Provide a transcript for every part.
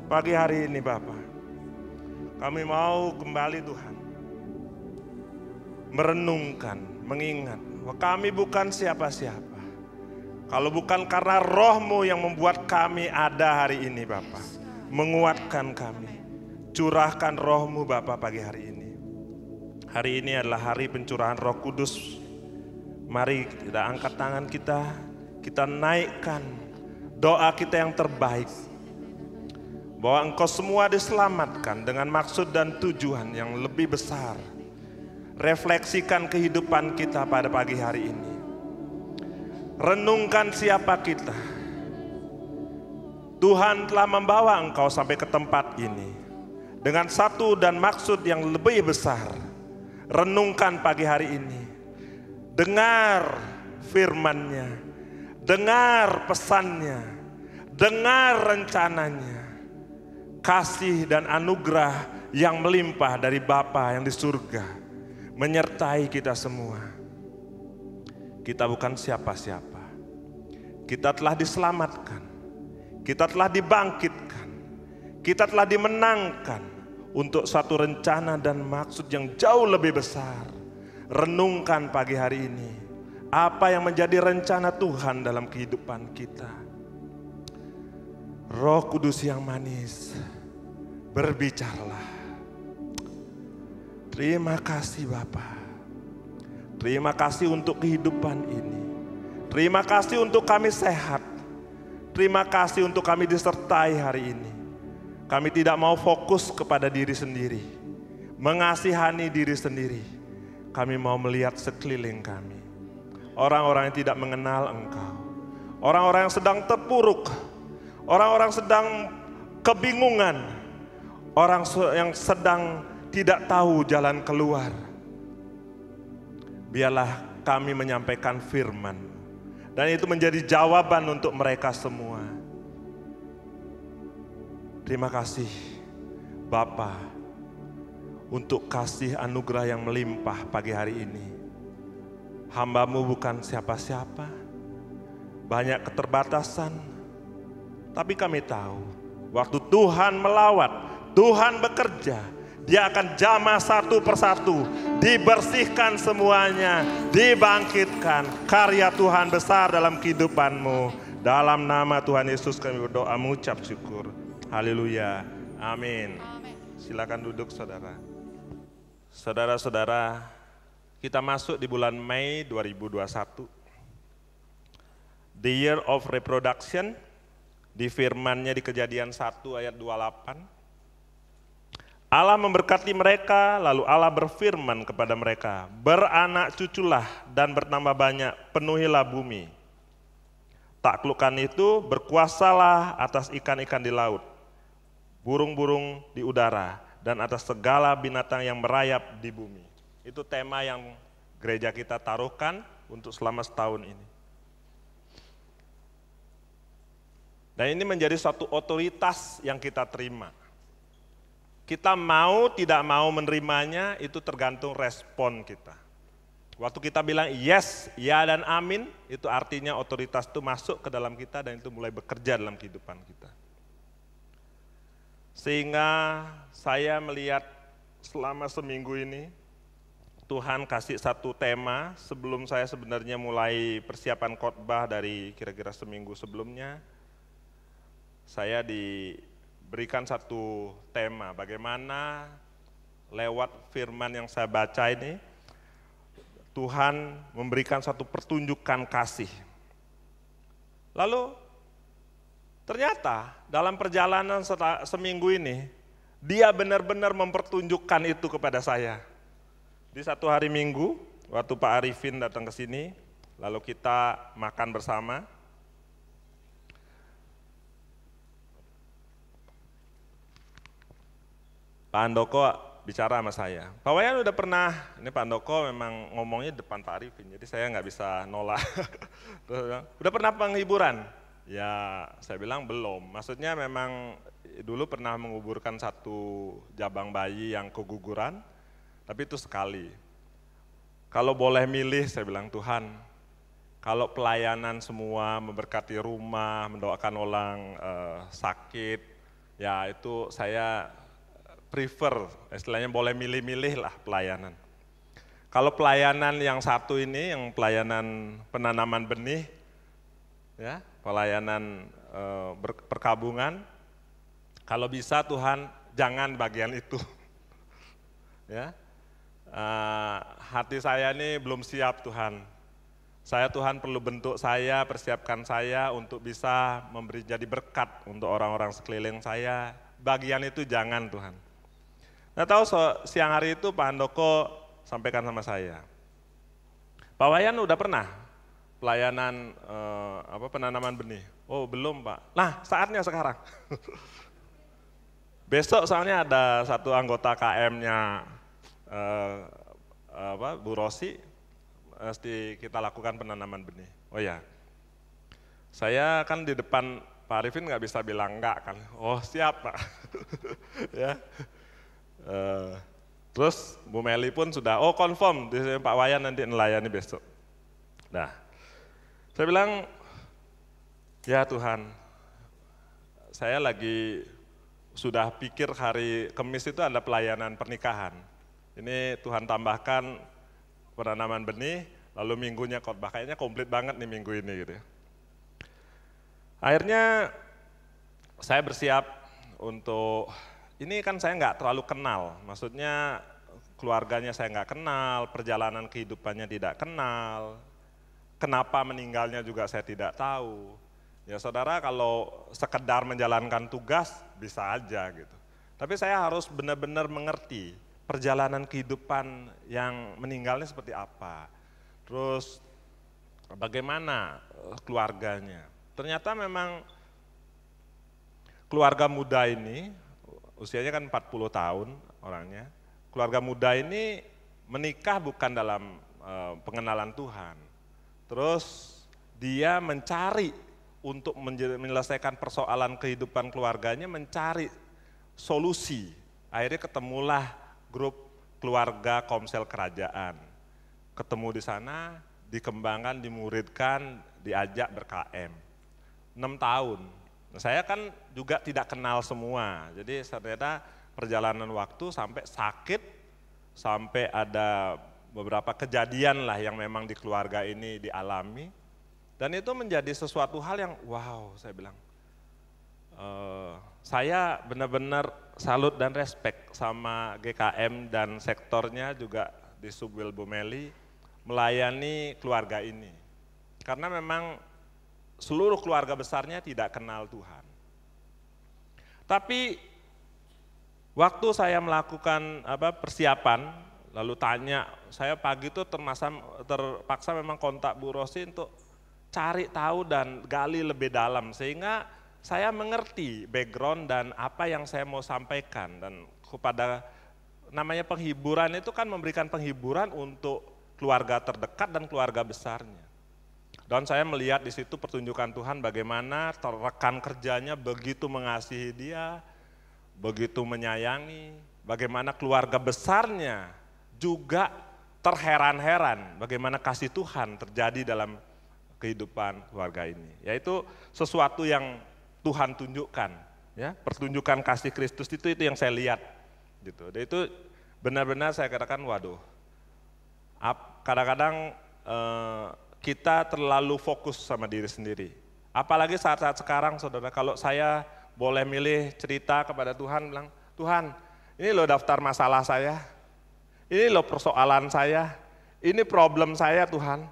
Pagi hari ini Bapa, kami mau kembali Tuhan merenungkan, mengingat bahwa kami bukan siapa-siapa. Kalau bukan karena Roh-Mu yang membuat kami ada hari ini Bapa, menguatkan kami. Curahkan Roh-Mu Bapa pagi hari ini. Hari ini adalah hari pencurahan Roh Kudus. Mari kita angkat tangan kita naikkan doa kita yang terbaik. Bahwa engkau semua diselamatkan dengan maksud dan tujuan yang lebih besar. Refleksikan kehidupan kita pada pagi hari ini. Renungkan siapa kita. Tuhan telah membawa engkau sampai ke tempat ini dengan satu dan maksud yang lebih besar. Renungkan pagi hari ini. Dengar firman-Nya, dengar pesannya, dengar rencananya. Kasih dan anugerah yang melimpah dari Bapa yang di surga menyertai kita semua. Kita bukan siapa-siapa. Kita telah diselamatkan. Kita telah dibangkitkan. Kita telah dimenangkan untuk satu rencana dan maksud yang jauh lebih besar. Renungkan pagi hari ini apa yang menjadi rencana Tuhan dalam kehidupan kita. Roh Kudus yang manis, berbicaralah. Terima kasih Bapa. Terima kasih untuk kehidupan ini. Terima kasih untuk kami sehat. Terima kasih untuk kami disertai hari ini. Kami tidak mau fokus kepada diri sendiri, mengasihani diri sendiri. Kami mau melihat sekeliling kami. Orang-orang yang tidak mengenal Engkau. Orang-orang yang sedang terpuruk. Orang-orang sedang kebingungan. Orang yang sedang tidak tahu jalan keluar. Biarlah kami menyampaikan firman. Dan itu menjadi jawaban untuk mereka semua. Terima kasih Bapa untuk kasih anugerah yang melimpah pagi hari ini. Hamba-Mu bukan siapa-siapa. Banyak keterbatasan. Tapi kami tahu, waktu Tuhan melawat, Tuhan bekerja, Dia akan jamah satu persatu, dibersihkan semuanya, dibangkitkan. Karya Tuhan besar dalam kehidupan-Mu. Dalam nama Tuhan Yesus kami berdoa mengucap syukur. Haleluya, amin. Silakan duduk saudara. Saudara-saudara, kita masuk di bulan Mei 2021. The Year of Reproduction. Di firman-Nya di Kejadian 1 ayat 28. Allah memberkati mereka, lalu Allah berfirman kepada mereka, beranak cuculah dan bertambah banyak, penuhilah bumi. Taklukkan itu, berkuasalah atas ikan-ikan di laut, burung-burung di udara, dan atas segala binatang yang merayap di bumi. Itu tema yang gereja kita taruhkan untuk selama setahun ini. Dan ini menjadi suatu otoritas yang kita terima. Kita mau tidak mau menerimanya itu tergantung respon kita. Waktu kita bilang yes, ya dan amin, itu artinya otoritas itu masuk ke dalam kita dan itu mulai bekerja dalam kehidupan kita. Sehingga saya melihat selama seminggu ini, Tuhan kasih satu tema sebelum saya sebenarnya mulai persiapan khotbah dari kira-kira seminggu sebelumnya. Saya diberikan satu tema, bagaimana lewat firman yang saya baca ini, Tuhan memberikan satu pertunjukan kasih. Lalu ternyata dalam perjalanan seminggu ini, Dia benar-benar mempertunjukkan itu kepada saya. Di satu hari Minggu, waktu Pak Arifin datang ke sini, lalu kita makan bersama. Pak Andoko bicara sama saya, Pak Wayan udah pernah, ini Pak Andoko memang ngomongnya depan Pak Arifin, jadi saya nggak bisa nolak. Udah pernah penghiburan? Ya saya bilang belum, maksudnya memang dulu pernah menguburkan satu jabang bayi yang keguguran, tapi itu sekali. Kalau boleh milih, saya bilang Tuhan, kalau pelayanan semua memberkati rumah, mendoakan orang sakit, ya itu saya prefer, istilahnya boleh milih-milih lah pelayanan. Kalau pelayanan yang satu ini, yang pelayanan penanaman benih, ya, pelayanan perkabungan, kalau bisa Tuhan jangan bagian itu. Ya, hati saya ini belum siap Tuhan. Tuhan perlu bentuk saya, persiapkan saya untuk bisa memberi jadi berkat untuk orang-orang sekeliling saya. Bagian itu jangan Tuhan. Nah tahu siang hari itu Pak Handoko sampaikan sama saya, Pak Wayan udah pernah pelayanan penanaman benih? Oh belum Pak. Nah saatnya sekarang. Besok soalnya ada satu anggota KM-nya Bu Rosi, mesti kita lakukan penanaman benih. Oh ya, saya kan di depan Pak Arifin nggak bisa bilang enggak kan. Oh siap Pak. Ya. Terus Bu Meli pun sudah, oh confirm, Pak Wayan nanti melayani besok. Nah, saya bilang, ya Tuhan, saya lagi sudah pikir hari Kamis itu ada pelayanan pernikahan. Ini Tuhan tambahkan penanaman benih, lalu minggunya khotbah, kayaknya komplit banget nih minggu ini gitu. Akhirnya saya bersiap untuk, ini kan saya nggak terlalu kenal, maksudnya keluarganya saya nggak kenal, perjalanan kehidupannya tidak kenal, kenapa meninggalnya juga saya tidak tahu. Ya saudara kalau sekedar menjalankan tugas bisa aja gitu. Tapi saya harus benar-benar mengerti perjalanan kehidupan yang meninggalnya seperti apa. Terus bagaimana keluarganya. Ternyata memang keluarga muda ini, usianya kan 40 tahun orangnya, keluarga muda ini menikah bukan dalam pengenalan Tuhan. Terus dia mencari untuk menyelesaikan persoalan kehidupan keluarganya, mencari solusi. Akhirnya ketemulah grup keluarga Komsel Kerajaan. Ketemu di sana, dikembangkan, dimuridkan, diajak ber-KM. 6 tahun. Nah, saya kan juga tidak kenal semua, jadi ternyata perjalanan waktu sampai sakit, sampai ada beberapa kejadian lah yang memang di keluarga ini dialami. Dan itu menjadi sesuatu hal yang wow, saya bilang. Saya benar-benar salut dan respect sama GKM dan sektornya juga di Subwil Bu Meli melayani keluarga ini. Karena memang seluruh keluarga besarnya tidak kenal Tuhan. Tapi waktu saya melakukan persiapan, lalu tanya, saya pagi itu terpaksa memang kontak Bu Rosi untuk cari tahu dan gali lebih dalam, sehingga saya mengerti background dan apa yang saya mau sampaikan. Dan kepada namanya penghiburan itu kan memberikan penghiburan untuk keluarga terdekat dan keluarga besarnya. Dan saya melihat di situ pertunjukan Tuhan bagaimana rekan kerjanya begitu mengasihi dia, begitu menyayangi, bagaimana keluarga besarnya juga terheran-heran bagaimana kasih Tuhan terjadi dalam kehidupan keluarga ini. Yaitu sesuatu yang Tuhan tunjukkan, ya, pertunjukan kasih Kristus itu yang saya lihat, gitu. Dan itu benar-benar saya katakan, waduh, kadang-kadang kita terlalu fokus sama diri sendiri. Apalagi saat-saat sekarang, saudara, kalau saya boleh milih cerita kepada Tuhan, bilang, Tuhan, ini loh daftar masalah saya, ini loh persoalan saya, ini problem saya Tuhan,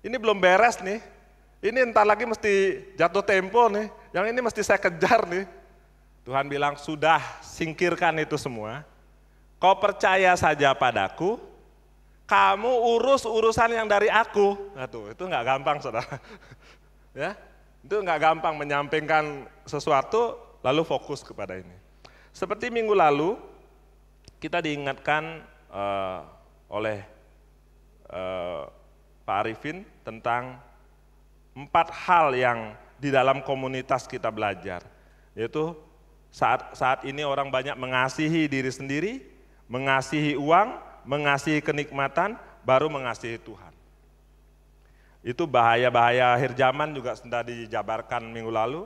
ini belum beres nih, ini entar lagi mesti jatuh tempo nih, yang ini mesti saya kejar nih. Tuhan bilang, sudah singkirkan itu semua, kau percaya saja padaku, kamu urus urusan yang dari aku. Nah tuh, itu nggak gampang saudara. Ya, itu nggak gampang menyampaikan sesuatu lalu fokus kepada ini. Seperti minggu lalu kita diingatkan oleh Pak Arifin tentang 4 hal yang di dalam komunitas kita belajar. Yaitu saat ini orang banyak mengasihi diri sendiri, mengasihi uang, mengasihi kenikmatan, baru mengasihi Tuhan. Itu bahaya-bahaya akhir zaman juga sudah dijabarkan minggu lalu.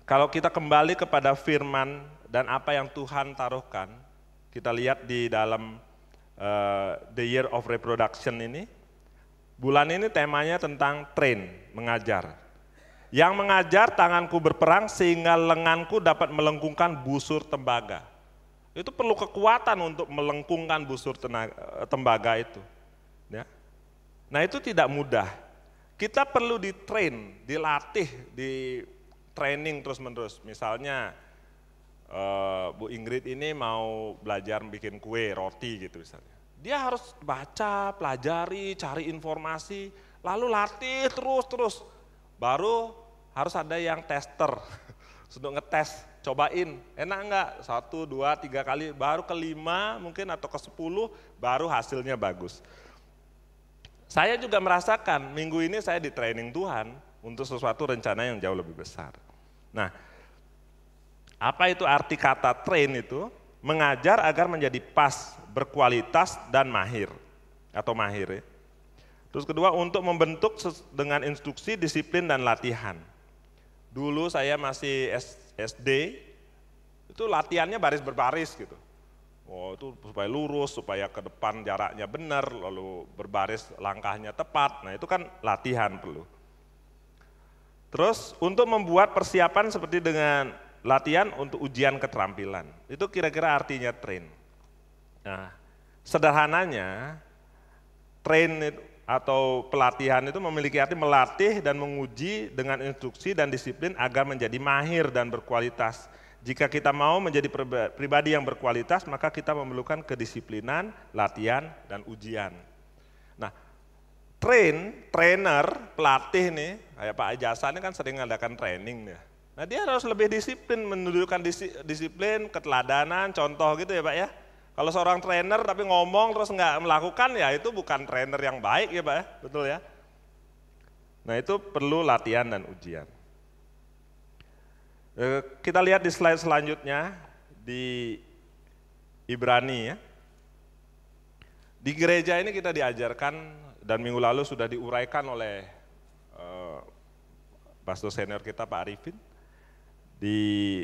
Kalau kita kembali kepada firman dan apa yang Tuhan taruhkan, kita lihat di dalam The Year of Reproduction ini, bulan ini temanya tentang train, mengajar. Yang mengajar tanganku berperang sehingga lenganku dapat melengkungkan busur tembaga. Itu perlu kekuatan untuk melengkungkan busur tembaga itu. Ya. Nah itu tidak mudah. Kita perlu di-train, dilatih, di-training terus-menerus. Misalnya Bu Ingrid ini mau belajar bikin kue, roti gitu misalnya. Dia harus baca, pelajari, cari informasi, lalu latih terus-terus. Baru harus ada yang tester, untuk ngetes, cobain, enak enggak? 1, 2, 3 kali, baru ke-5 mungkin atau ke-10 baru hasilnya bagus. Saya juga merasakan minggu ini saya di training Tuhan untuk sesuatu rencana yang jauh lebih besar. Nah, apa itu arti kata train itu? Mengajar agar menjadi pas, berkualitas dan mahir atau mahir. Ya. Terus kedua, untuk membentuk dengan instruksi, disiplin dan latihan. Dulu saya masih SD, itu latihannya baris berbaris gitu. Oh, itu supaya lurus, supaya ke depan jaraknya benar, lalu berbaris langkahnya tepat. Nah itu kan latihan perlu. Terus untuk membuat persiapan seperti dengan latihan untuk ujian keterampilan. Itu kira-kira artinya train. Nah, sederhananya train atau pelatihan itu memiliki arti melatih dan menguji dengan instruksi dan disiplin agar menjadi mahir dan berkualitas. Jika kita mau menjadi pribadi yang berkualitas, maka kita memerlukan kedisiplinan, latihan, dan ujian. Nah, trainer, pelatih nih, kayak Pak Ajasa ini kan sering mengadakan training nih. Nah dia harus lebih disiplin, menunjukkan disiplin, keteladanan, contoh gitu ya Pak ya. Kalau seorang trainer tapi ngomong terus nggak melakukan, ya itu bukan trainer yang baik ya Pak ya, betul ya. Nah itu perlu latihan dan ujian. Kita lihat di slide selanjutnya, di Ibrani ya. Di gereja ini kita diajarkan, dan minggu lalu sudah diuraikan oleh pastor senior kita Pak Arifin, di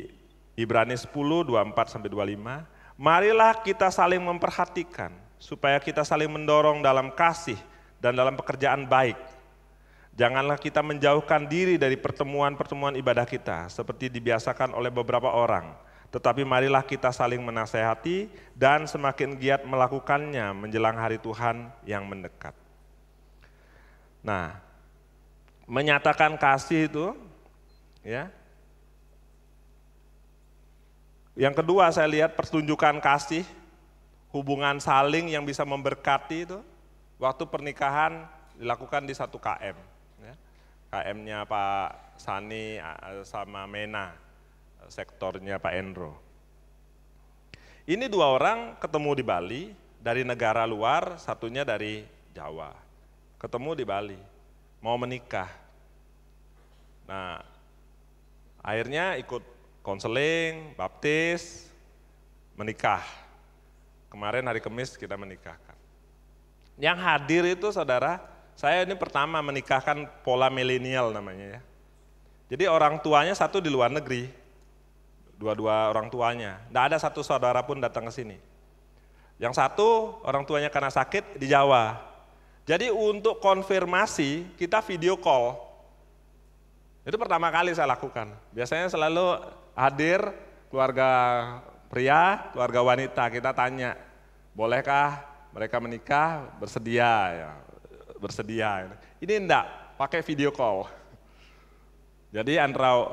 Ibrani 10, 24-25, marilah kita saling memperhatikan, supaya kita saling mendorong dalam kasih dan dalam pekerjaan baik. Janganlah kita menjauhkan diri dari pertemuan-pertemuan ibadah kita, seperti dibiasakan oleh beberapa orang. Tetapi marilah kita saling menasehati dan semakin giat melakukannya menjelang hari Tuhan yang mendekat. Nah, menyatakan kasih itu, ya. Yang kedua saya lihat pertunjukan kasih, hubungan saling yang bisa memberkati itu, waktu pernikahan dilakukan di 1 KM. Ya. KM-nya Pak Sani sama Mena, sektornya Pak Endro. Ini 2 orang ketemu di Bali, dari negara luar, satunya dari Jawa. Ketemu di Bali, mau menikah. Nah, akhirnya ikut konseling, baptis, menikah. Kemarin hari Kamis kita menikahkan. Yang hadir itu saudara, saya ini pertama menikahkan pola milenial namanya ya. Jadi orang tuanya satu di luar negeri, dua-dua orang tuanya. Tidak ada satu saudara pun datang ke sini. Yang satu orang tuanya karena sakit di Jawa. Jadi untuk konfirmasi kita video call. Itu pertama kali saya lakukan. Biasanya selalu hadir keluarga pria, keluarga wanita, kita tanya, bolehkah mereka menikah? Bersedia ya, bersedia. Ini enggak, pakai video call. Jadi antara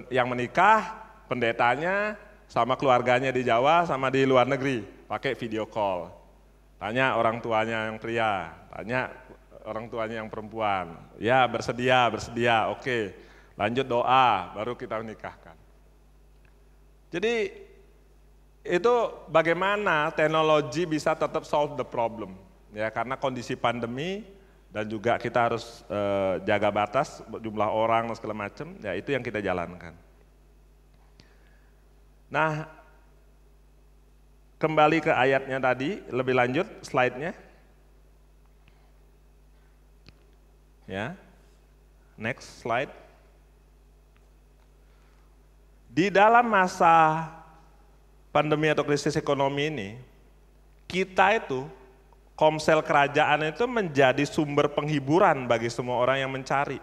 yang menikah, pendetanya, sama keluarganya di Jawa, sama di luar negeri, pakai video call. Tanya orang tuanya yang pria, tanya orang tuanya yang perempuan. Ya bersedia, oke. Lanjut doa, baru kita menikahkan. Jadi itu bagaimana teknologi bisa tetap solve the problem. Ya karena kondisi pandemi dan juga kita harus jaga batas jumlah orang dan segala macam, ya itu yang kita jalankan. Nah, kembali ke ayatnya tadi, lebih lanjut slide-nya. Ya. Next slide. Di dalam masa pandemi atau krisis ekonomi ini, kita itu, Komsel Kerajaan itu menjadi sumber penghiburan bagi semua orang yang mencari.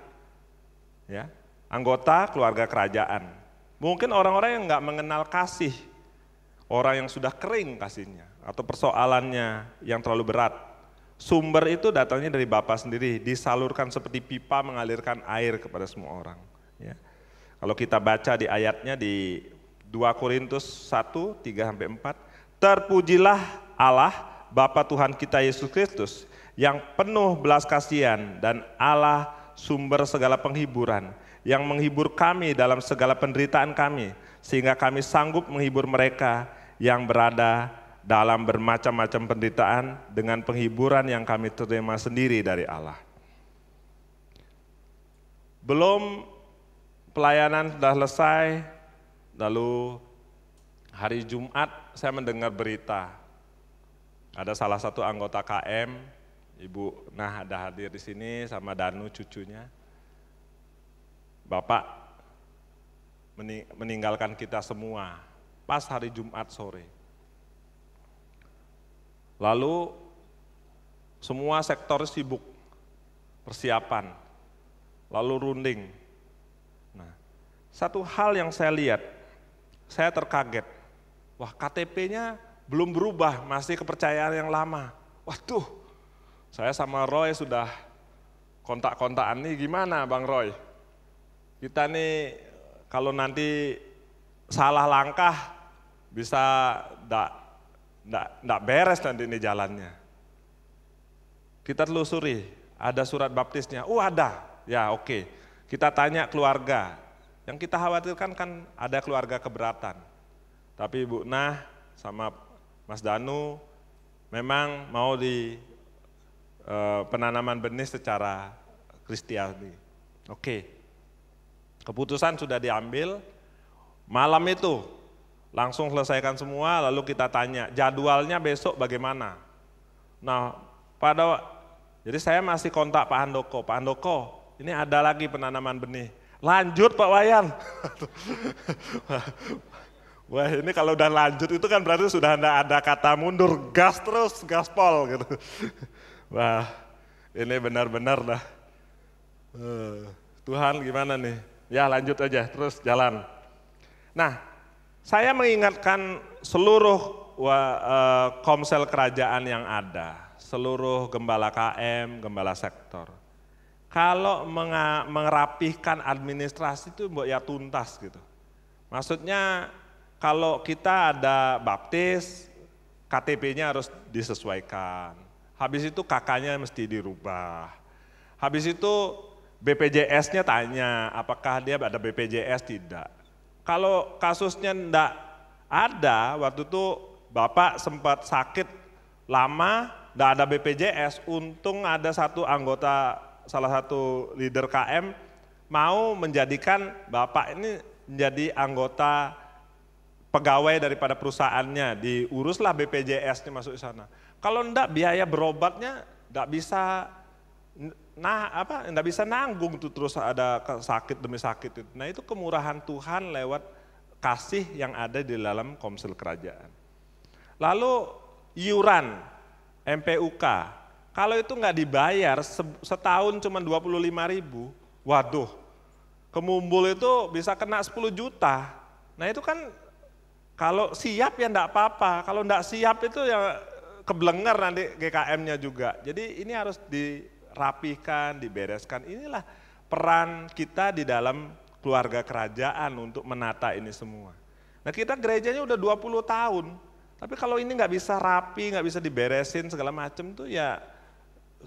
Ya, anggota keluarga kerajaan. Mungkin orang-orang yang nggak mengenal kasih, orang yang sudah kering kasihnya, atau persoalannya yang terlalu berat. Sumber itu datangnya dari Bapa sendiri, disalurkan seperti pipa mengalirkan air kepada semua orang. Ya. Kalau kita baca di ayatnya di 2 Korintus 1, 3-4, terpujilah Allah, Bapa Tuhan kita Yesus Kristus, yang penuh belas kasihan dan Allah sumber segala penghiburan, yang menghibur kami dalam segala penderitaan kami, sehingga kami sanggup menghibur mereka yang berada dalam bermacam-macam penderitaan dengan penghiburan yang kami terima sendiri dari Allah. Belum pelayanan sudah selesai, lalu hari Jumat saya mendengar berita, ada salah satu anggota KM, Ibu Nah ada hadir di sini sama Danu cucunya. Bapak meninggalkan kita semua pas hari Jumat sore. Lalu semua sektor sibuk persiapan, lalu runding. Nah, satu hal yang saya lihat, saya terkaget. Wah, KTP-nya belum berubah, masih kepercayaan yang lama. Waduh, saya sama Roy sudah kontak-kontakan nih, gimana Bang Roy? Kita nih kalau nanti salah langkah bisa enggak beres nanti ini jalannya. Kita telusuri, ada surat baptisnya, ada, ya oke. Kita tanya keluarga, yang kita khawatirkan kan ada keluarga keberatan. Tapi Ibu Nah sama Mas Danu memang mau di penanaman benih secara Kristiani. Oke, keputusan sudah diambil, malam itu langsung selesaikan semua, lalu kita tanya jadwalnya besok bagaimana. Nah, jadi saya masih kontak Pak Handoko, ini ada lagi penanaman benih. Lanjut Pak Wayan. Wah ini kalau udah lanjut itu kan berarti sudah ada kata mundur, gas terus, gaspol gitu. Wah ini benar-benar dah. Tuhan gimana nih? Ya lanjut aja, terus jalan. Nah saya mengingatkan seluruh komsel kerajaan yang ada, seluruh gembala KM, gembala sektor. Kalau mengerapihkan administrasi itu mbok ya tuntas gitu. Maksudnya kalau kita ada baptis, KTP-nya harus disesuaikan. Habis itu KK-nya mesti dirubah. Habis itu BPJS-nya tanya, apakah dia ada BPJS, tidak. Kalau kasusnya enggak ada, waktu itu Bapak sempat sakit lama, enggak ada BPJS, untung ada satu anggota, salah satu leader KM, mau menjadikan Bapak ini menjadi anggota pegawai daripada perusahaannya, diuruslah BPJS-nya masuk ke sana. Kalau enggak biaya berobatnya enggak bisa enggak bisa nanggung tuh, terus ada sakit demi sakit itu. Nah itu kemurahan Tuhan lewat kasih yang ada di dalam komsel kerajaan. Lalu iuran MPUK, kalau itu enggak dibayar setahun cuma 25.000, waduh, kemumbul itu bisa kena 10 juta. Nah itu kan kalau siap ya enggak apa-apa, kalau enggak siap itu ya keblenger nanti GKM-nya juga. Jadi ini harus dirapihkan, dibereskan. Inilah peran kita di dalam keluarga kerajaan untuk menata ini semua. Nah kita gerejanya udah 20 tahun, tapi kalau ini nggak bisa rapi, nggak bisa diberesin segala macam tuh ya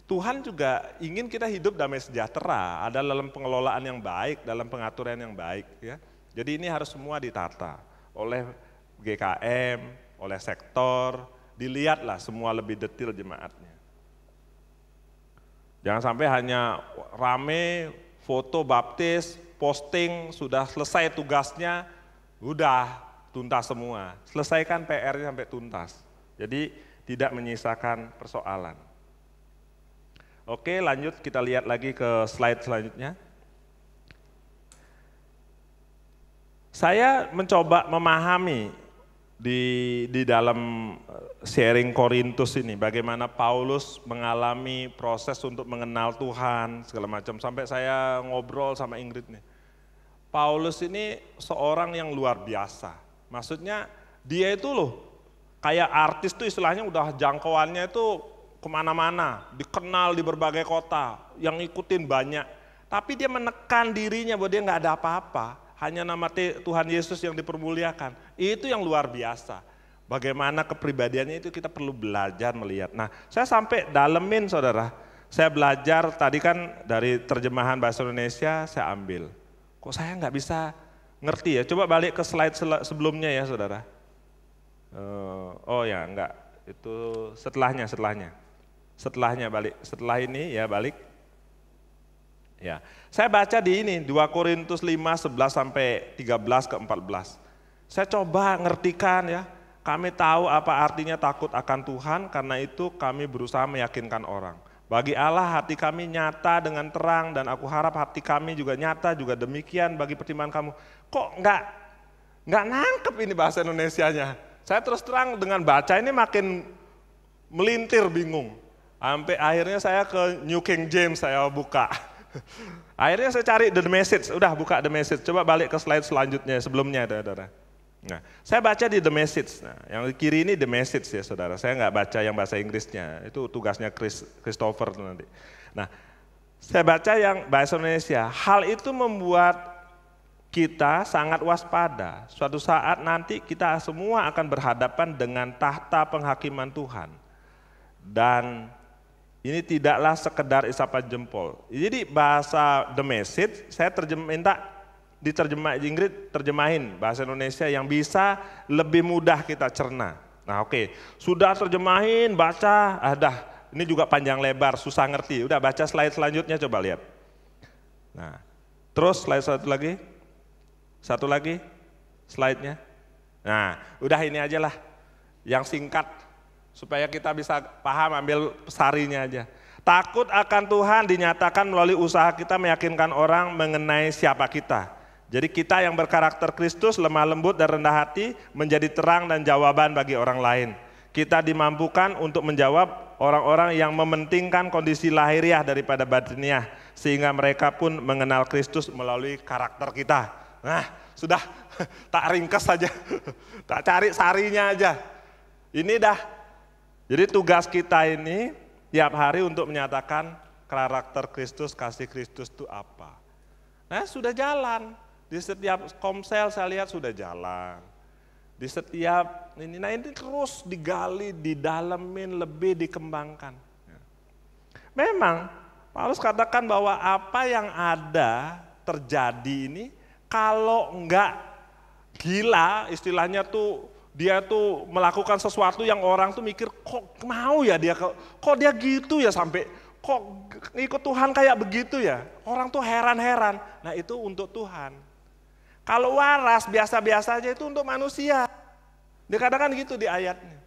Tuhan juga ingin kita hidup damai sejahtera, ada dalam pengelolaan yang baik, dalam pengaturan yang baik ya. Jadi ini harus semua ditata oleh GKM, oleh sektor, dilihatlah semua lebih detail jemaatnya. Jangan sampai hanya rame, foto baptis, posting, sudah selesai tugasnya, udah tuntas semua. Selesaikan PR-nya sampai tuntas. Jadi tidak menyisakan persoalan. Oke, lanjut kita lihat lagi ke slide selanjutnya. Saya mencoba memahami di dalam sharing Korintus ini, bagaimana Paulus mengalami proses untuk mengenal Tuhan, segala macam. Sampai saya ngobrol sama Ingrid nih. Paulus ini seorang yang luar biasa. Maksudnya dia itu loh, kayak artis tuh istilahnya udah jangkauannya itu kemana-mana, dikenal di berbagai kota, yang ngikutin banyak. Tapi dia menekan dirinya bahwa dia nggak ada apa-apa, hanya nama Tuhan Yesus yang dipermuliakan. Itu yang luar biasa. Bagaimana kepribadiannya itu kita perlu belajar melihat. Nah, saya sampai dalemin saudara. Saya belajar tadi kan dari terjemahan bahasa Indonesia saya ambil. Kok saya nggak bisa ngerti ya? Coba balik ke slide sebelumnya ya saudara. Oh ya enggak, itu setelahnya. Setelahnya balik, setelah ini ya balik. Ya, saya baca di ini 2 Korintus 5, 11 sampai 13 ke 14. Saya coba ngertikan ya, kami tahu apa artinya takut akan Tuhan, karena itu kami berusaha meyakinkan orang. Bagi Allah hati kami nyata dengan terang, dan aku harap hati kami juga nyata juga demikian bagi pertimbangan kamu. Kok nggak nangkep ini bahasa Indonesianya? Saya terus terang dengan baca ini makin melintir bingung. Sampai akhirnya saya ke New King James saya buka. Akhirnya saya cari The Message, udah buka The Message, coba balik ke slide selanjutnya, sebelumnya saudara. Nah, saya baca di The Message, nah, yang di kiri ini The Message ya saudara, saya nggak baca yang bahasa Inggrisnya, itu tugasnya Christopher nanti. Nah, saya baca yang bahasa Indonesia, hal itu membuat kita sangat waspada, suatu saat nanti kita semua akan berhadapan dengan tahta penghakiman Tuhan. Dan ini tidaklah sekedar isapan jempol. Jadi bahasa The Message, saya minta diterjemah Ingrid terjemahin bahasa Indonesia yang bisa lebih mudah kita cerna. Nah oke, sudah terjemahin, baca, ini juga panjang lebar, susah ngerti. Udah baca slide selanjutnya coba lihat. Nah, terus slide satu lagi slide-nya. Nah, udah ini aja lah, yang singkat. Supaya kita bisa paham, ambil sarinya aja. Takut akan Tuhan dinyatakan melalui usaha kita meyakinkan orang mengenai siapa kita. Jadi kita yang berkarakter Kristus, lemah lembut dan rendah hati, menjadi terang dan jawaban bagi orang lain. Kita dimampukan untuk menjawab orang-orang yang mementingkan kondisi lahiriah daripada batiniah, sehingga mereka pun mengenal Kristus melalui karakter kita. Nah, sudah, tak ringkas saja, tak cari sarinya aja. Ini dah. Jadi tugas kita ini tiap hari untuk menyatakan karakter Kristus, kasih Kristus itu apa. Nah sudah jalan, di setiap komsel saya lihat sudah jalan. Di setiap ini, nah ini terus digali, didalemin, lebih dikembangkan. Memang Paulus katakan bahwa apa yang ada terjadi ini kalau enggak gila, istilahnya tuh dia tuh melakukan sesuatu yang orang tuh mikir kok mau ya dia, kok dia gitu ya sampai kok ikut Tuhan kayak begitu ya. Orang tuh heran-heran, nah itu untuk Tuhan. Kalau waras biasa-biasa aja itu untuk manusia. Dikatakan gitu di ayatnya.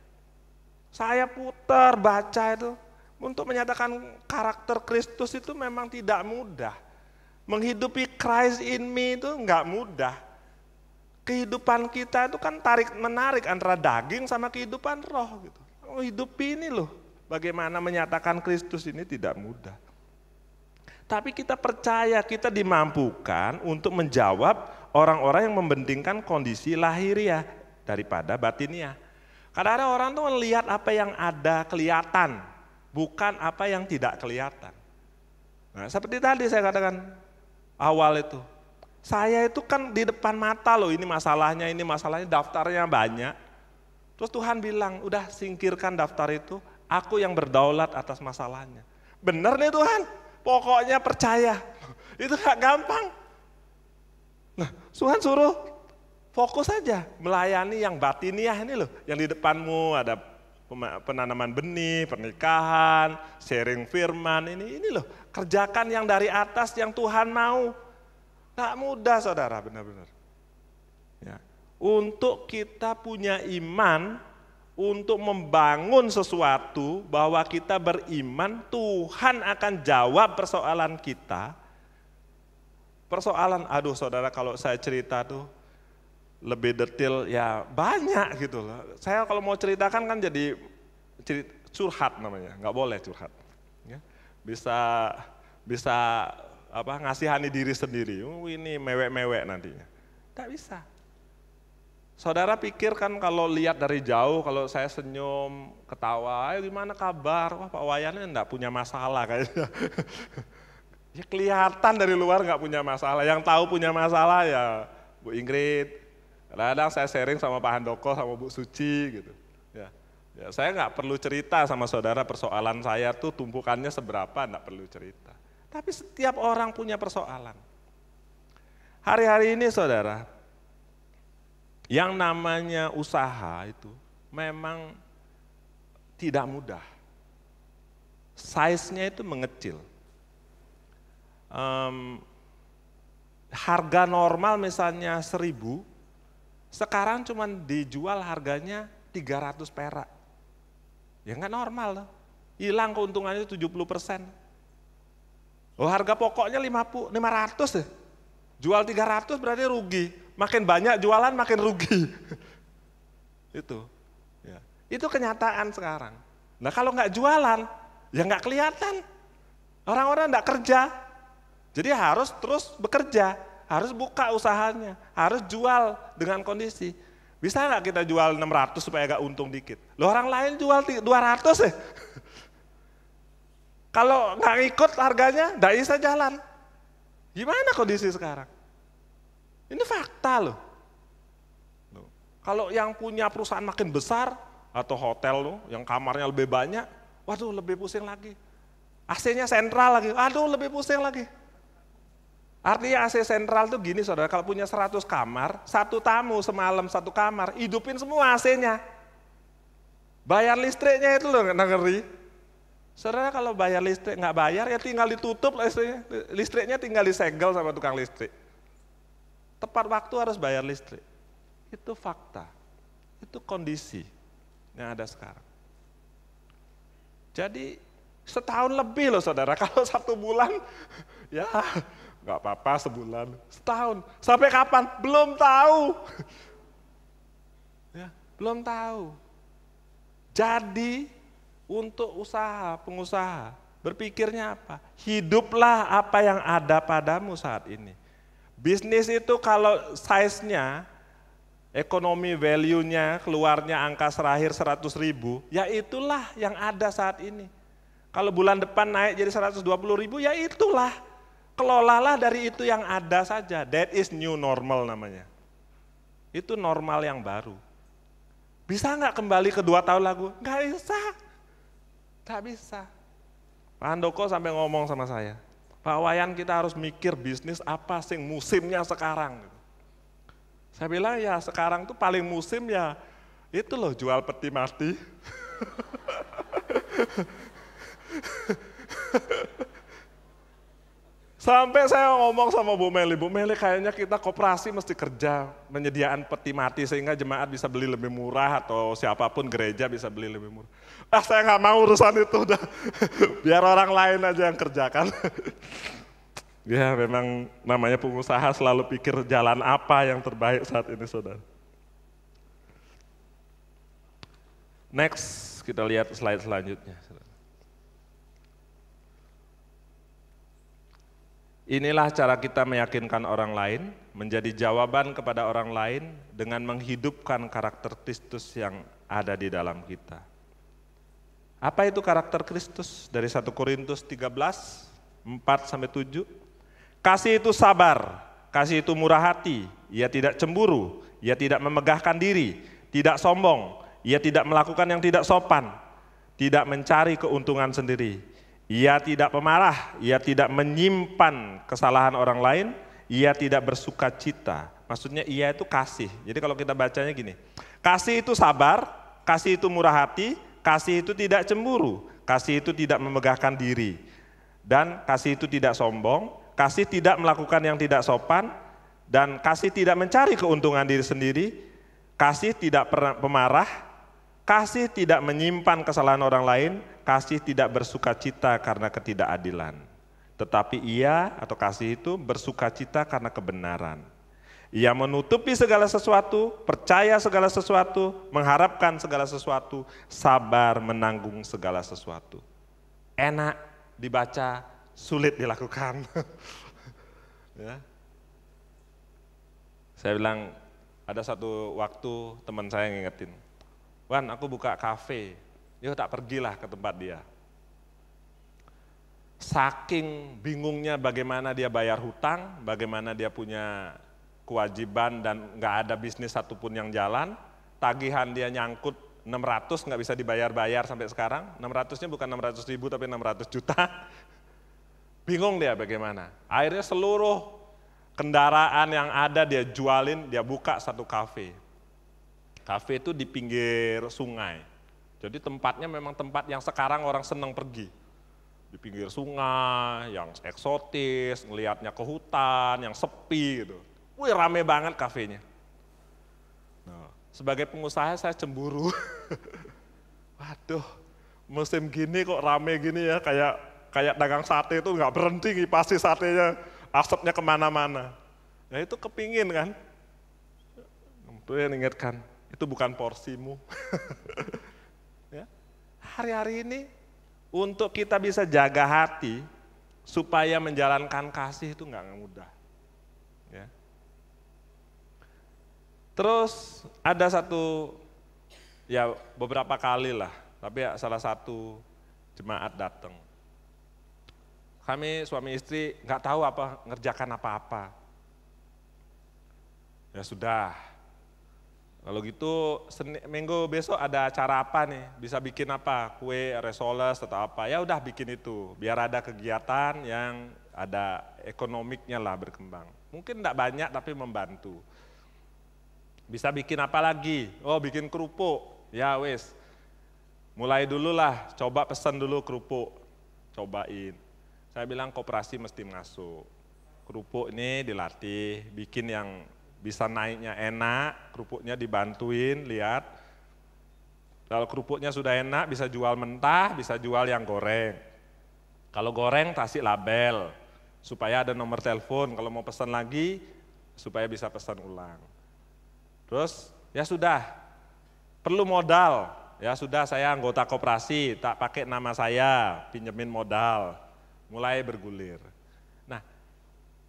Saya putar baca itu, untuk menyatakan karakter Kristus itu memang tidak mudah. Menghidupi Christ in me itu enggak mudah. Kehidupan kita itu kan tarik-menarik antara daging sama kehidupan roh gitu. Hidup ini loh, bagaimana menyatakan Kristus ini tidak mudah. Tapi kita percaya kita dimampukan untuk menjawab orang-orang yang membentingkan kondisi lahiriah daripada batiniah. Kadang-kadang orang tuh melihat apa yang ada kelihatan, bukan apa yang tidak kelihatan. Nah, seperti tadi saya katakan awal itu. Saya itu kan di depan mata loh, ini masalahnya, daftarnya banyak. Terus Tuhan bilang, udah singkirkan daftar itu, aku yang berdaulat atas masalahnya. Bener nih Tuhan, pokoknya percaya. Itu gak gampang. Nah, Tuhan suruh fokus saja melayani yang batiniah ini loh, yang di depanmu ada penanaman benih, pernikahan, sharing firman, ini loh, kerjakan yang dari atas yang Tuhan mau. Gak mudah saudara, benar-benar. Ya. Untuk kita punya iman, untuk membangun sesuatu, bahwa kita beriman, Tuhan akan jawab persoalan kita. Persoalan, aduh saudara kalau saya cerita tuh, lebih detail ya banyak gitu loh. Saya kalau mau ceritakan kan jadi curhat namanya, nggak boleh curhat. Ya. Bisa ngasihani diri sendiri. Ini mewek-mewek nantinya. Tak bisa. Saudara pikir kan kalau lihat dari jauh, kalau saya senyum, ketawa, ayo gimana kabar? Wah Pak Wayannya enggak punya masalah kayaknya. Ya kelihatan dari luar nggak punya masalah. Yang tahu punya masalah ya Bu Ingrid. Kadang saya sharing sama Pak Handoko, sama Bu Suci gitu. Ya saya nggak perlu cerita sama saudara persoalan saya tuh tumpukannya seberapa, nggak perlu cerita. Tapi setiap orang punya persoalan. Hari-hari ini saudara, yang namanya usaha itu memang tidak mudah. Size-nya itu mengecil. Harga normal misalnya 1.000, sekarang cuma dijual harganya 300 perak. Ya nggak normal loh. Hilang keuntungannya 70%. Oh harga pokoknya 500 ya. Jual 300 berarti rugi. Makin banyak jualan makin rugi. Itu. Ya. Itu kenyataan sekarang. Nah kalau nggak jualan, ya nggak kelihatan. Orang-orang nggak kerja. Jadi harus terus bekerja. Harus buka usahanya, harus jual dengan kondisi. Bisa nggak kita jual 600 supaya agak untung dikit? Loh orang lain jual 200 ya? Kalau nggak ikut harganya, nggak bisa jalan. Gimana kondisi sekarang? Ini fakta loh. Kalau yang punya perusahaan makin besar, atau hotel loh, yang kamarnya lebih banyak, waduh lebih pusing lagi. AC-nya sentral lagi, aduh lebih pusing lagi. Artinya AC sentral tuh gini saudara, kalau punya 100 kamar, satu tamu semalam satu kamar, hidupin semua AC-nya. Bayar listriknya itu loh, ngeri. Saudara kalau bayar listrik nggak bayar ya tinggal ditutup listriknya tinggal disegel sama tukang listrik. Tepat waktu harus bayar listrik. Itu fakta, itu kondisi yang ada sekarang. Jadi setahun lebih loh saudara, kalau 1 bulan ya nggak apa-apa sebulan, setahun. Sampai kapan? Belum tahu. Ya, belum tahu. Jadi untuk usaha, pengusaha, berpikirnya apa? Hiduplah apa yang ada padamu saat ini. Bisnis itu kalau size-nya, ekonomi value-nya, keluarnya angka terakhir 100.000, ya itulah yang ada saat ini. Kalau bulan depan naik jadi 120.000, ya itulah. Kelolalah dari itu yang ada saja. That is new normal namanya. Itu normal yang baru. Bisa nggak kembali ke 2 tahun lalu? Nggak bisa. Nggak bisa. Pak Handoko sampai ngomong sama saya, Pak Wayan kita harus mikir bisnis apa sih musimnya sekarang. Saya bilang ya sekarang tuh paling musim ya itu loh jual peti mati. Sampai saya ngomong sama Bu Meli kayaknya kita koperasi mesti kerja menyediakan peti mati sehingga jemaat bisa beli lebih murah atau siapapun gereja bisa beli lebih murah. Saya nggak mau urusan itu udah, biar orang lain aja yang kerjakan. Ya memang namanya pengusaha selalu pikir jalan apa yang terbaik saat ini saudara. Next kita lihat slide selanjutnya. Inilah cara kita meyakinkan orang lain, menjadi jawaban kepada orang lain dengan menghidupkan karakter Kristus yang ada di dalam kita. Apa itu karakter Kristus? Dari 1 Korintus 13, 4-7. Kasih itu sabar, kasih itu murah hati, ia tidak cemburu, ia tidak memegahkan diri, tidak sombong, ia tidak melakukan yang tidak sopan, tidak mencari keuntungan sendiri. Ia tidak pemarah, ia tidak menyimpan kesalahan orang lain, ia tidak bersuka cita. Maksudnya ia itu kasih. Jadi kalau kita bacanya gini, kasih itu sabar, kasih itu murah hati, kasih itu tidak cemburu, kasih itu tidak memegahkan diri, dan kasih itu tidak sombong, kasih tidak melakukan yang tidak sopan, dan kasih tidak mencari keuntungan diri sendiri, kasih tidak pernah pemarah, kasih tidak menyimpan kesalahan orang lain, kasih tidak bersuka cita karena ketidakadilan. Tetapi ia atau kasih itu bersuka cita karena kebenaran. Ia menutupi segala sesuatu, percaya segala sesuatu, mengharapkan segala sesuatu, sabar menanggung segala sesuatu. Enak dibaca, sulit dilakukan. Ya. Saya bilang, ada satu waktu teman saya ngingetin, Wan, aku buka kafe, yuk tak pergilah ke tempat dia. Saking bingungnya bagaimana dia bayar hutang, bagaimana dia punya kewajiban dan nggak ada bisnis satupun yang jalan, tagihan dia nyangkut 600 nggak bisa dibayar-bayar sampai sekarang, 600-nya bukan 600.000 tapi 600 juta. Bingung dia bagaimana. Akhirnya seluruh kendaraan yang ada dia jualin, dia buka satu kafe. Kafe itu di pinggir sungai. Jadi tempatnya memang tempat yang sekarang orang senang pergi. Di pinggir sungai, yang eksotis, ngelihatnya ke hutan, yang sepi gitu. Wih, rame banget kafenya. Nah, sebagai pengusaha saya cemburu. Waduh, musim gini kok rame gini ya, kayak dagang sate itu nggak berhenti ngipasi satenya, asapnya kemana-mana. Ya itu kepingin kan. Itu yang ingatkan, itu bukan porsimu. Ya. Hari-hari ini untuk kita bisa jaga hati supaya menjalankan kasih itu nggak mudah. Ya. Terus ada satu, ya beberapa kali lah, tapi ya salah satu jemaat datang. Kami suami istri nggak tahu apa ngerjakan apa-apa. Ya sudah, kalau gitu minggu besok ada acara apa nih? Bisa bikin apa? Kue, resoles atau apa? Ya udah bikin itu, biar ada kegiatan yang ada ekonomiknya lah berkembang. Mungkin enggak banyak tapi membantu. Bisa bikin apa lagi? Oh bikin kerupuk, ya wes. Mulai dulu lah, coba pesan dulu kerupuk, cobain. Saya bilang koperasi mesti masuk. Kerupuk ini dilatih, bikin yang bisa naiknya enak, kerupuknya dibantuin, lihat. Kalau kerupuknya sudah enak, bisa jual mentah, bisa jual yang goreng. Kalau goreng kasih label, supaya ada nomor telepon, kalau mau pesan lagi, supaya bisa pesan ulang. Terus, ya sudah, perlu modal, ya sudah saya anggota koperasi, tak pakai nama saya, pinjemin modal, mulai bergulir. Nah,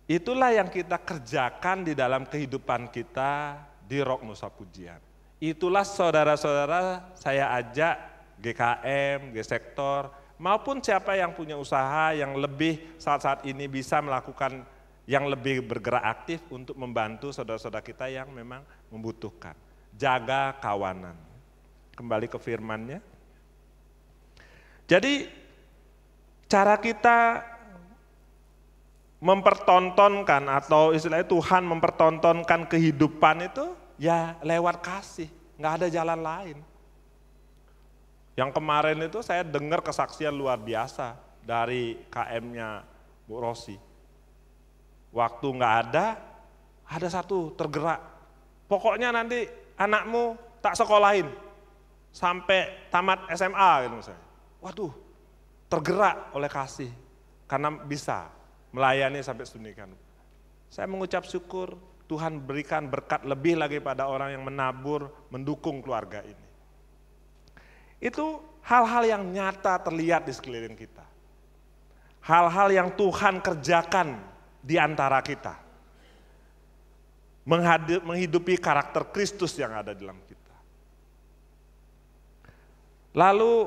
itulah yang kita kerjakan di dalam kehidupan kita di Rock Nusa Pujian. Itulah saudara-saudara saya ajak GKM, G-Sektor, maupun siapa yang punya usaha yang lebih saat-saat ini bisa melakukan yang lebih bergerak aktif untuk membantu saudara-saudara kita yang memang membutuhkan. Jaga kawanan. Kembali ke firman-Nya. Jadi cara kita mempertontonkan atau istilahnya Tuhan mempertontonkan kehidupan itu ya lewat kasih, nggak ada jalan lain. Yang kemarin itu saya dengar kesaksian luar biasa dari KM-nya Bu Rosi. Waktu nggak ada satu tergerak. Pokoknya nanti anakmu tak sekolahin sampai tamat SMA gitu misalnya. Waduh, tergerak oleh kasih karena bisa melayani sampai sunnikan. Saya mengucap syukur Tuhan berikan berkat lebih lagi pada orang yang menabur, mendukung keluarga ini. Itu hal-hal yang nyata terlihat di sekeliling kita. Hal-hal yang Tuhan kerjakan di antara kita. Menghidupi karakter Kristus yang ada dalam kita. Lalu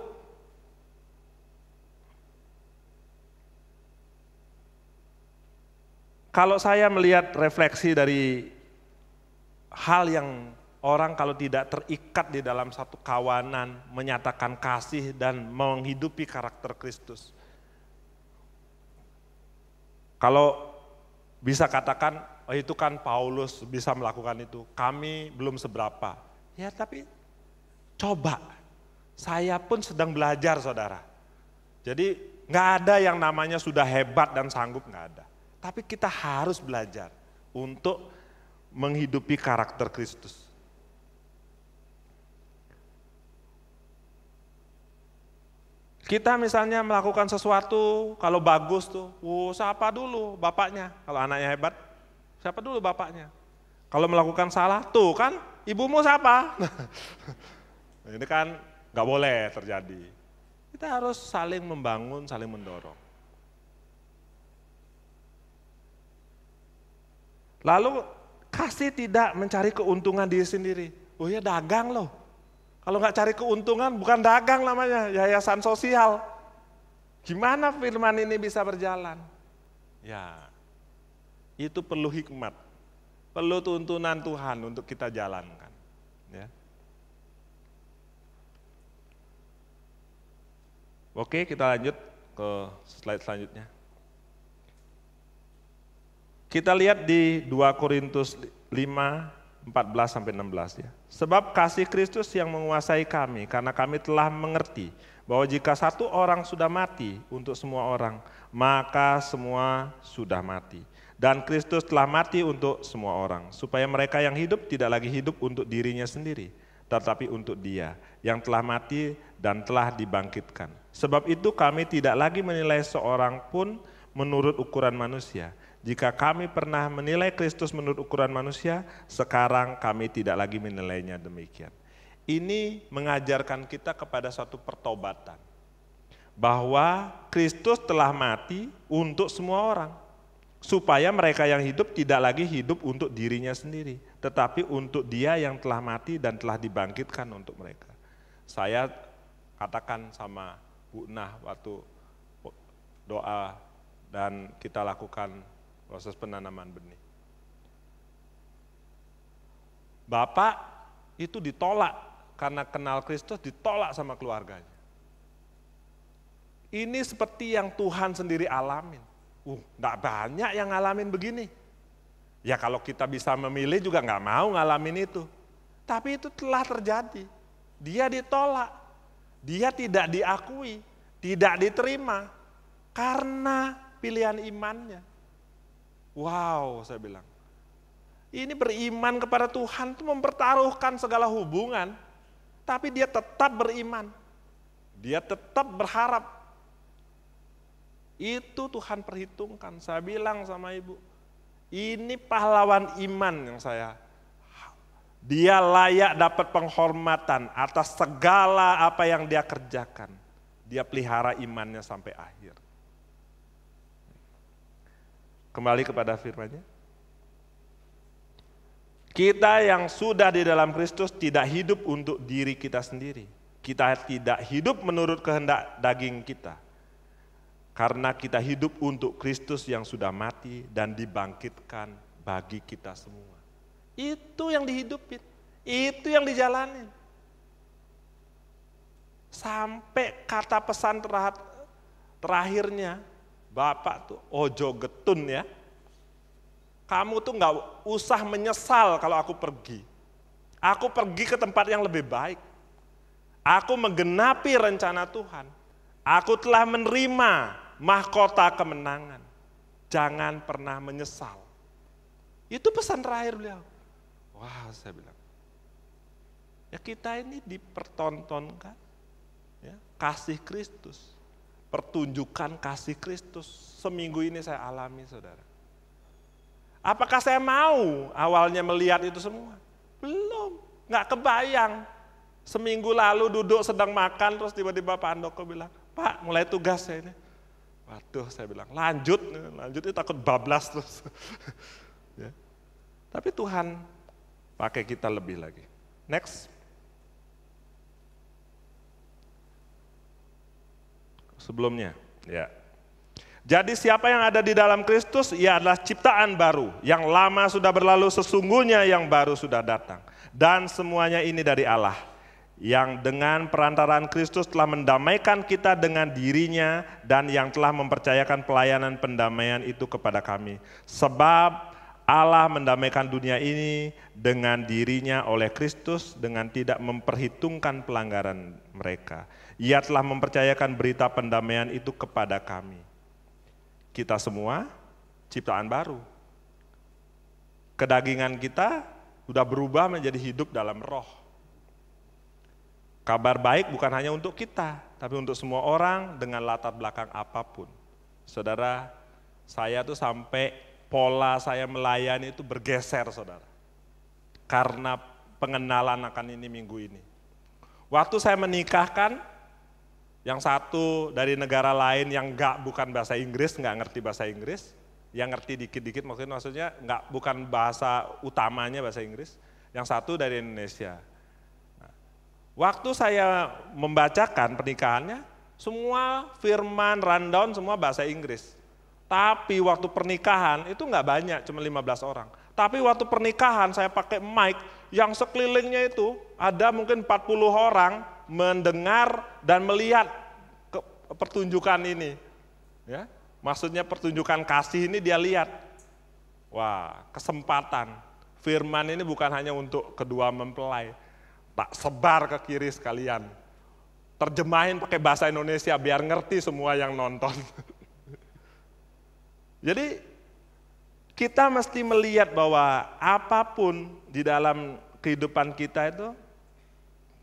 kalau saya melihat refleksi dari hal yang orang kalau tidak terikat di dalam satu kawanan, menyatakan kasih dan menghidupi karakter Kristus. Kalau bisa katakan, oh itu kan Paulus bisa melakukan itu, kami belum seberapa. Ya tapi coba, saya pun sedang belajar saudara. Jadi nggak ada yang namanya sudah hebat dan sanggup, nggak ada. Tapi kita harus belajar untuk menghidupi karakter Kristus. Kita misalnya melakukan sesuatu, kalau bagus tuh, sapa dulu bapaknya. Kalau anaknya hebat, siapa dulu bapaknya. Kalau melakukan salah, tuh kan ibumu siapa? Ini kan nggak boleh terjadi. Kita harus saling membangun, saling mendorong. Lalu kasih tidak mencari keuntungan diri sendiri. Oh ya dagang loh. Kalau nggak cari keuntungan bukan dagang namanya, yayasan sosial. Gimana firman ini bisa berjalan? Ya, itu perlu hikmat, perlu tuntunan Tuhan untuk kita jalankan. Ya. Oke, kita lanjut ke slide selanjutnya. Kita lihat di 2 Korintus 5, 14-16 ya. Sebab kasih Kristus yang menguasai kami, karena kami telah mengerti bahwa jika satu orang sudah mati untuk semua orang, maka semua sudah mati. Dan Kristus telah mati untuk semua orang, supaya mereka yang hidup tidak lagi hidup untuk dirinya sendiri, tetapi untuk Dia yang telah mati dan telah dibangkitkan. Sebab itu kami tidak lagi menilai seorang pun menurut ukuran manusia. Jika kami pernah menilai Kristus menurut ukuran manusia, sekarang kami tidak lagi menilainya demikian. Ini mengajarkan kita kepada suatu pertobatan, bahwa Kristus telah mati untuk semua orang, supaya mereka yang hidup tidak lagi hidup untuk dirinya sendiri, tetapi untuk Dia yang telah mati dan telah dibangkitkan untuk mereka. Saya katakan sama Bu Nah waktu doa dan kita lakukan proses penanaman benih. Bapak itu ditolak karena kenal Kristus, ditolak sama keluarganya. Ini seperti yang Tuhan sendiri alamin. Enggak banyak yang ngalamin begini. Ya kalau kita bisa memilih juga enggak mau ngalamin itu. Tapi itu telah terjadi. Dia ditolak. Dia tidak diakui, tidak diterima karena pilihan imannya. Wow, saya bilang. Ini beriman kepada Tuhan itu mempertaruhkan segala hubungan. Tapi dia tetap beriman. Dia tetap berharap. Itu Tuhan perhitungkan. Saya bilang sama ibu, ini pahlawan iman yang dia layak dapat penghormatan atas segala apa yang dia kerjakan. Dia pelihara imannya sampai akhir. Kembali kepada firman-Nya. Kita yang sudah di dalam Kristus tidak hidup untuk diri kita sendiri. Kita tidak hidup menurut kehendak daging kita. Karena kita hidup untuk Kristus yang sudah mati dan dibangkitkan bagi kita semua. Itu yang dihidupin, itu yang dijalanin. Sampai kata pesan terakhirnya, Bapak tuh ojo getun ya. Kamu tuh gak usah menyesal kalau aku pergi. Aku pergi ke tempat yang lebih baik. Aku menggenapi rencana Tuhan. Aku telah menerima mahkota kemenangan. Jangan pernah menyesal. Itu pesan terakhir beliau. Wah, saya bilang. Ya kita ini dipertontonkan ya, kasih Kristus. Pertunjukan kasih Kristus. Seminggu ini saya alami, saudara. Apakah saya mau awalnya melihat itu semua? Belum, nggak kebayang. Seminggu lalu duduk sedang makan, terus tiba-tiba Pak Andoko bilang, Pak mulai tugas saya ini. Waduh, saya bilang lanjut itu takut bablas terus. Ya. Tapi Tuhan pakai kita lebih lagi. Next. Sebelumnya, ya. Jadi siapa yang ada di dalam Kristus, ia adalah ciptaan baru. Yang lama sudah berlalu, sesungguhnya yang baru sudah datang. Dan semuanya ini dari Allah, yang dengan perantaraan Kristus telah mendamaikan kita dengan dirinya, dan yang telah mempercayakan pelayanan pendamaian itu kepada kami. Sebab Allah mendamaikan dunia ini dengan dirinya oleh Kristus, dengan tidak memperhitungkan pelanggaran mereka. Ia telah mempercayakan berita pendamaian itu kepada kami. Kita semua ciptaan baru. Kedagingan kita sudah berubah menjadi hidup dalam roh. Kabar baik bukan hanya untuk kita, tapi untuk semua orang dengan latar belakang apapun. Saudara, saya tuh sampai pola saya melayani itu bergeser, saudara. karena pengenalan akan ini minggu ini. Waktu saya menikahkan, yang satu dari negara lain yang bukan bahasa Inggris, nggak ngerti bahasa Inggris, yang ngerti dikit-dikit maksudnya bukan bahasa utamanya bahasa Inggris, yang satu dari Indonesia. Nah, waktu saya membacakan pernikahannya, semua firman, rundown semua bahasa Inggris. Tapi waktu pernikahan itu nggak banyak, cuma 15 orang. Tapi waktu pernikahan saya pakai mic, yang sekelilingnya itu ada mungkin 40 orang mendengar dan melihat pertunjukan ini. Ya, maksudnya pertunjukan kasih ini dia lihat. Wah, kesempatan. Firman ini bukan hanya untuk kedua mempelai, tak sebar ke kiri sekalian. Terjemahin pakai bahasa Indonesia biar ngerti semua yang nonton. Jadi kita mesti melihat bahwa apapun di dalam kehidupan kita itu,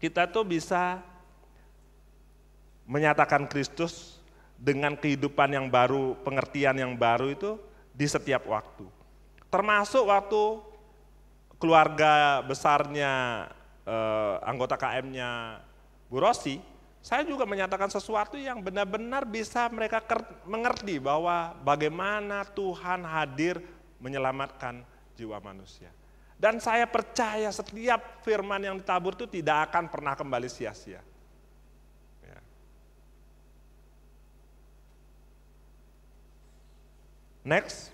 kita tuh bisa menyatakan Kristus dengan kehidupan yang baru, pengertian yang baru itu di setiap waktu. Termasuk waktu keluarga besarnya, anggota KM-nya Bu Rosi, saya juga menyatakan sesuatu yang benar-benar bisa mereka mengerti bahwa bagaimana Tuhan hadir menyelamatkan jiwa manusia. Dan saya percaya setiap firman yang ditabur itu tidak akan pernah kembali sia-sia. Ya. Next.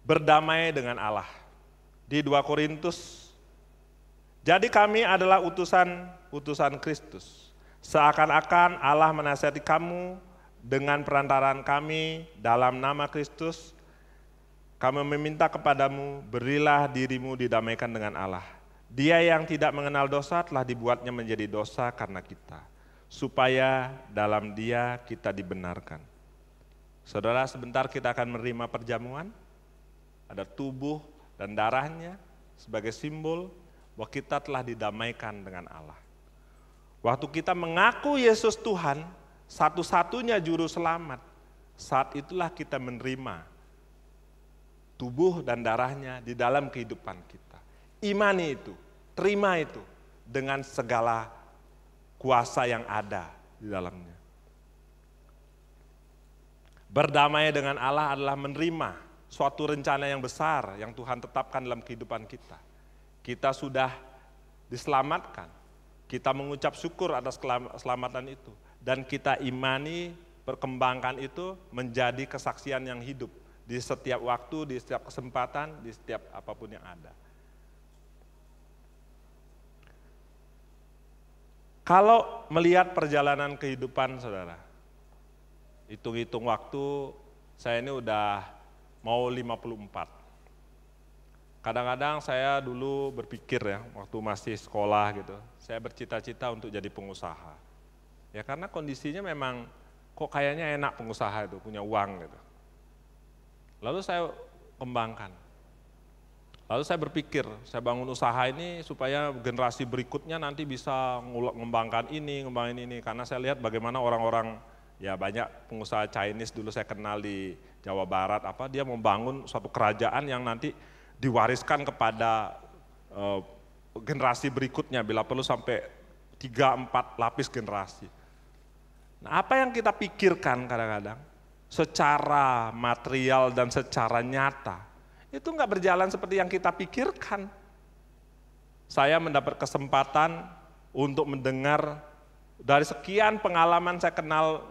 Berdamai dengan Allah. Di 2 Korintus, jadi kami adalah utusan Kristus. Seakan-akan Allah menasihati kamu dengan perantaraan kami dalam nama Kristus. Kami meminta kepadamu, berilah dirimu didamaikan dengan Allah. Dia yang tidak mengenal dosa telah dibuatnya menjadi dosa karena kita, supaya dalam Dia kita dibenarkan. Saudara, sebentar kita akan menerima perjamuan. Ada tubuh dan darahnya sebagai simbol bahwa kita telah didamaikan dengan Allah. Waktu kita mengaku Yesus Tuhan, satu-satunya juru selamat, saat itulah kita menerima tubuh dan darahnya di dalam kehidupan kita. Imani itu, terima itu dengan segala kuasa yang ada di dalamnya. Berdamai dengan Allah adalah menerima suatu rencana yang besar yang Tuhan tetapkan dalam kehidupan kita. Kita sudah diselamatkan, kita mengucap syukur atas keselamatan itu, dan kita imani, perkembangkan itu menjadi kesaksian yang hidup di setiap waktu, di setiap kesempatan, di setiap apapun yang ada. Kalau melihat perjalanan kehidupan saudara, hitung-hitung waktu, saya ini udah mau 54. Kadang-kadang saya dulu berpikir ya, waktu masih sekolah gitu, saya bercita-cita untuk jadi pengusaha. Ya karena kondisinya memang kok kayaknya enak pengusaha itu, punya uang gitu. Lalu saya kembangkan. Lalu saya berpikir, saya bangun usaha ini supaya generasi berikutnya nanti bisa mengembangkan ini, ngembangin ini. Karena saya lihat bagaimana orang-orang, ya banyak pengusaha Chinese dulu saya kenal di Jawa Barat, dia membangun suatu kerajaan yang nanti diwariskan kepada generasi berikutnya, bila perlu sampai 3-4 lapis generasi. Nah, apa yang kita pikirkan kadang-kadang secara material dan secara nyata, itu enggak berjalan seperti yang kita pikirkan. Saya mendapat kesempatan untuk mendengar dari sekian pengalaman saya kenal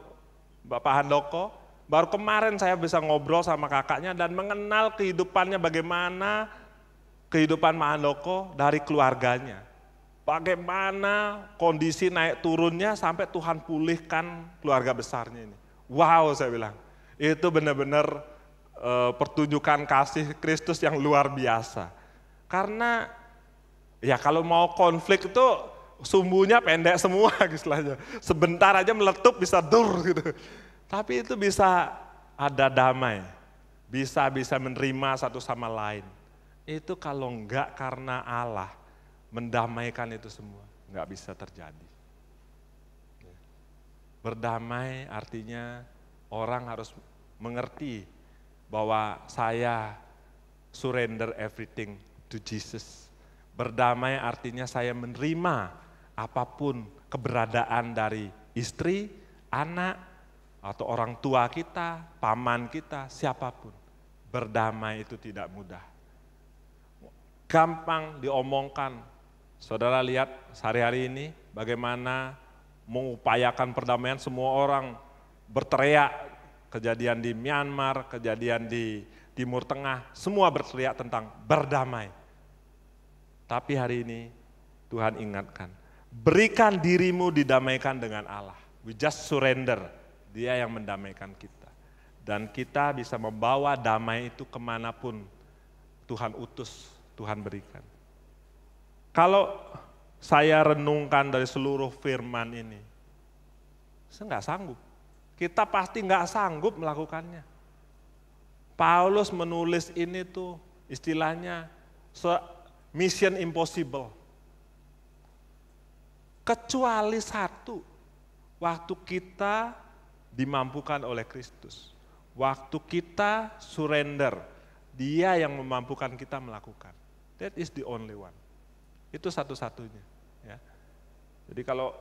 Bapak Handoko, baru kemarin saya bisa ngobrol sama kakaknya dan mengenal kehidupannya bagaimana kehidupan Pak Handoko dari keluarganya. Bagaimana kondisi naik turunnya sampai Tuhan pulihkan keluarga besarnya ini. Wow, saya bilang, itu benar-benar pertunjukan kasih Kristus yang luar biasa. Karena ya kalau mau konflik itu sumbunya pendek semua istilahnya. Sebentar aja meletup bisa dur gitu. Tapi itu bisa ada damai, bisa menerima satu sama lain. Itu kalau enggak karena Allah mendamaikan itu semua, enggak bisa terjadi. Berdamai artinya orang harus mengerti bahwa saya surrender everything to Jesus. Berdamai artinya saya menerima apapun keberadaan dari istri, anak, atau orang tua kita, paman kita, siapapun. Berdamai itu tidak mudah. Gampang diomongkan. Saudara lihat sehari-hari ini bagaimana mengupayakan perdamaian, semua orang berteriak, kejadian di Myanmar, kejadian di Timur Tengah, semua berteriak tentang berdamai. Tapi hari ini Tuhan ingatkan, berikan dirimu didamaikan dengan Allah. We just surrender, Dia yang mendamaikan kita. Dan kita bisa membawa damai itu kemanapun Tuhan utus, Tuhan berikan. Kalau saya renungkan dari seluruh firman ini, saya nggak sanggup. Kita pasti nggak sanggup melakukannya. Paulus menulis ini tuh istilahnya mission impossible. Kecuali satu, waktu kita dimampukan oleh Kristus. Waktu kita surrender, Dia yang memampukan kita melakukan. That is the only one. Itu satu-satunya. Ya. Jadi kalau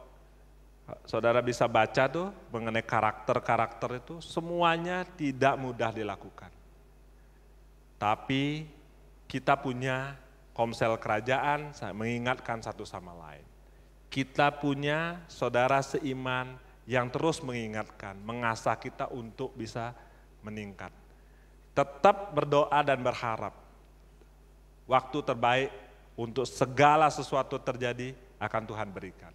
saudara bisa baca tuh mengenai karakter-karakter itu, semuanya tidak mudah dilakukan. Tapi kita punya komsel kerajaan, saya mengingatkan satu sama lain. Kita punya saudara seiman yang terus mengingatkan, mengasah kita untuk bisa meningkat. Tetap berdoa dan berharap. Waktu terbaik untuk segala sesuatu terjadi akan Tuhan berikan.